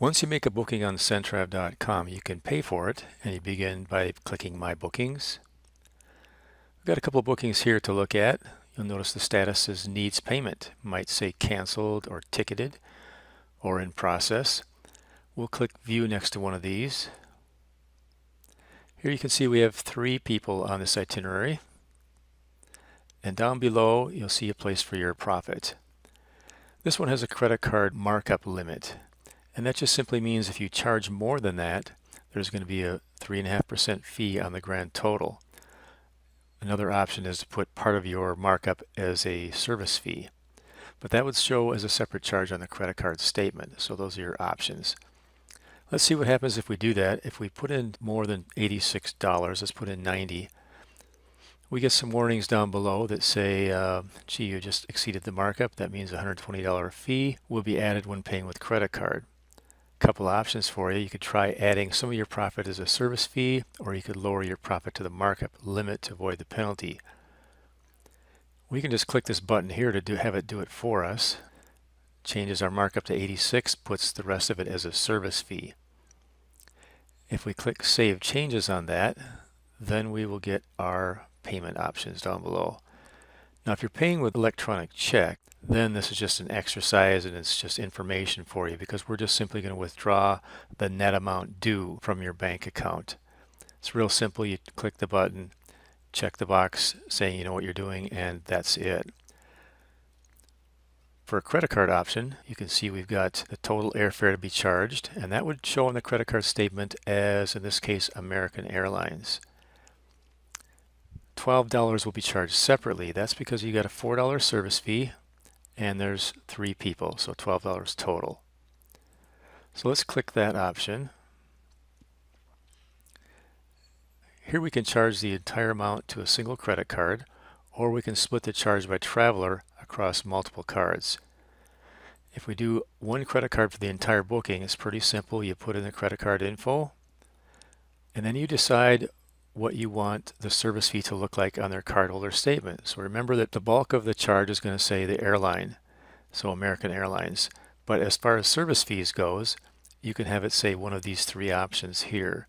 Once you make a booking on Centrav.com, you can pay for it, and you begin by clicking My Bookings. We've got a couple of bookings here to look at. You'll notice the status is needs payment. It might say canceled or ticketed or in process. We'll click View next to one of these. Here you can see we have 3 people on this itinerary. And down below, you'll see a place for your profit. This one has a credit card markup limit. And that just simply means if you charge more than that, there's going to be a 3.5% fee on the grand total. Another option is to put part of your markup as a service fee. But that would show as a separate charge on the credit card statement. So those are your options. Let's see what happens if we do that. If we put in more than $86, let's put in 90. We get some warnings down below that say, gee, you just exceeded the markup. That means a $120 fee will be added when paying with credit card. Couple options for you. You could try adding some of your profit as a service fee, or you could lower your profit to the markup limit to avoid the penalty. We can just click this button here to have it do it for us. Changes our markup to 86, puts the rest of it as a service fee. If we click Save Changes on that, then we will get our payment options down below. Now if you're paying with electronic check, then this is just an exercise and it's just information for you, because we're just simply going to withdraw the net amount due from your bank account. It's real simple. You click the button, check the box saying you know what you're doing, and that's it. For a credit card option, you can see we've got the total airfare to be charged, and that would show on the credit card statement as, in this case, American Airlines. $12 will be charged separately. That's because you got a $4 service fee and there's 3 people, so $12 total. So let's click that option. Here we can charge the entire amount to a single credit card, or we can split the charge by traveler across multiple cards. If we do one credit card for the entire booking, it's pretty simple. You put in the credit card info, and then you decide what you want the service fee to look like on their cardholder statement. So remember that the bulk of the charge is going to say the airline, so American Airlines. But as far as service fees goes, you can have it say one of these 3 options here,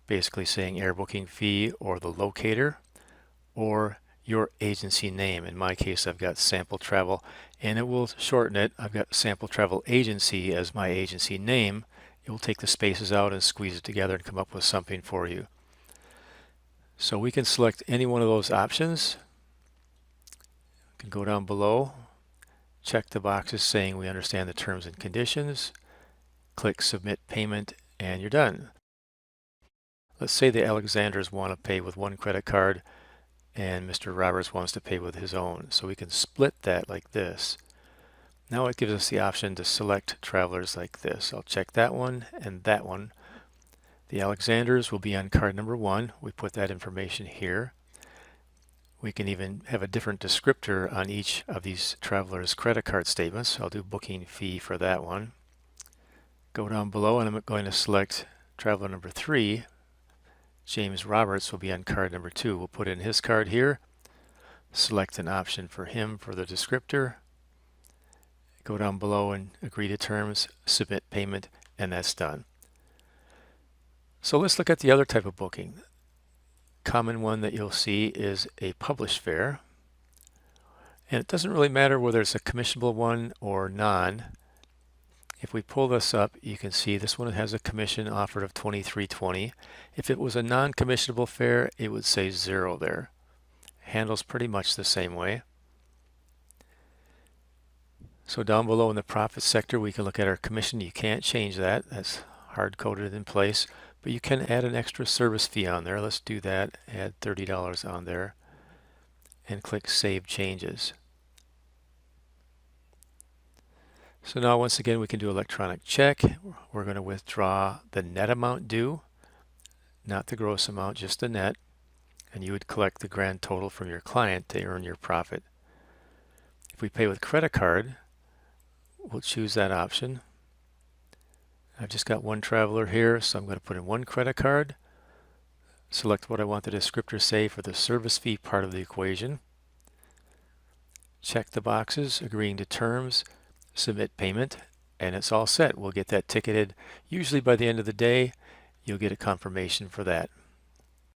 basically saying air booking fee or the locator or your agency name. In my case, I've got Sample Travel, and it will shorten it. I've got Sample Travel Agency as my agency name. It will take the spaces out and squeeze it together and come up with something for you. So we can select any one of those options. We can go down below, check the boxes saying we understand the terms and conditions, click Submit Payment, and you're done. Let's say the Alexanders want to pay with one credit card and Mr. Roberts wants to pay with his own. So we can split that like this. Now it gives us the option to select travelers like this. I'll check that one and that one. The Alexanders will be on card number 1. We put that information here. We can even have a different descriptor on each of these travelers' credit card statements. I'll do booking fee for that one. Go down below and I'm going to select traveler number 3. James Roberts will be on card number 2. We'll put in his card here. Select an option for him for the descriptor. Go down below and agree to terms, submit payment, and that's done. So let's look at the other type of booking. Common one that you'll see is a published fare. And it doesn't really matter whether it's a commissionable one or non. If we pull this up, you can see this one has a commission offered of $23.20. If it was a non-commissionable fare, it would say 0 there. Handles pretty much the same way. So down below in the profit sector, we can look at our commission. You can't change that. That's hard-coded in place. But you can add an extra service fee on there. Let's do that. Add $30 on there. And click Save Changes. So now once again we can do electronic check. We're going to withdraw the net amount due, not the gross amount, just the net. And you would collect the grand total from your client to earn your profit. If we pay with credit card, we'll choose that option. I've just got one traveler here, so I'm going to put in one credit card. Select what I want the descriptor say for the service fee part of the equation. Check the boxes, agreeing to terms, submit payment, and it's all set. We'll get that ticketed. Usually by the end of the day, you'll get a confirmation for that.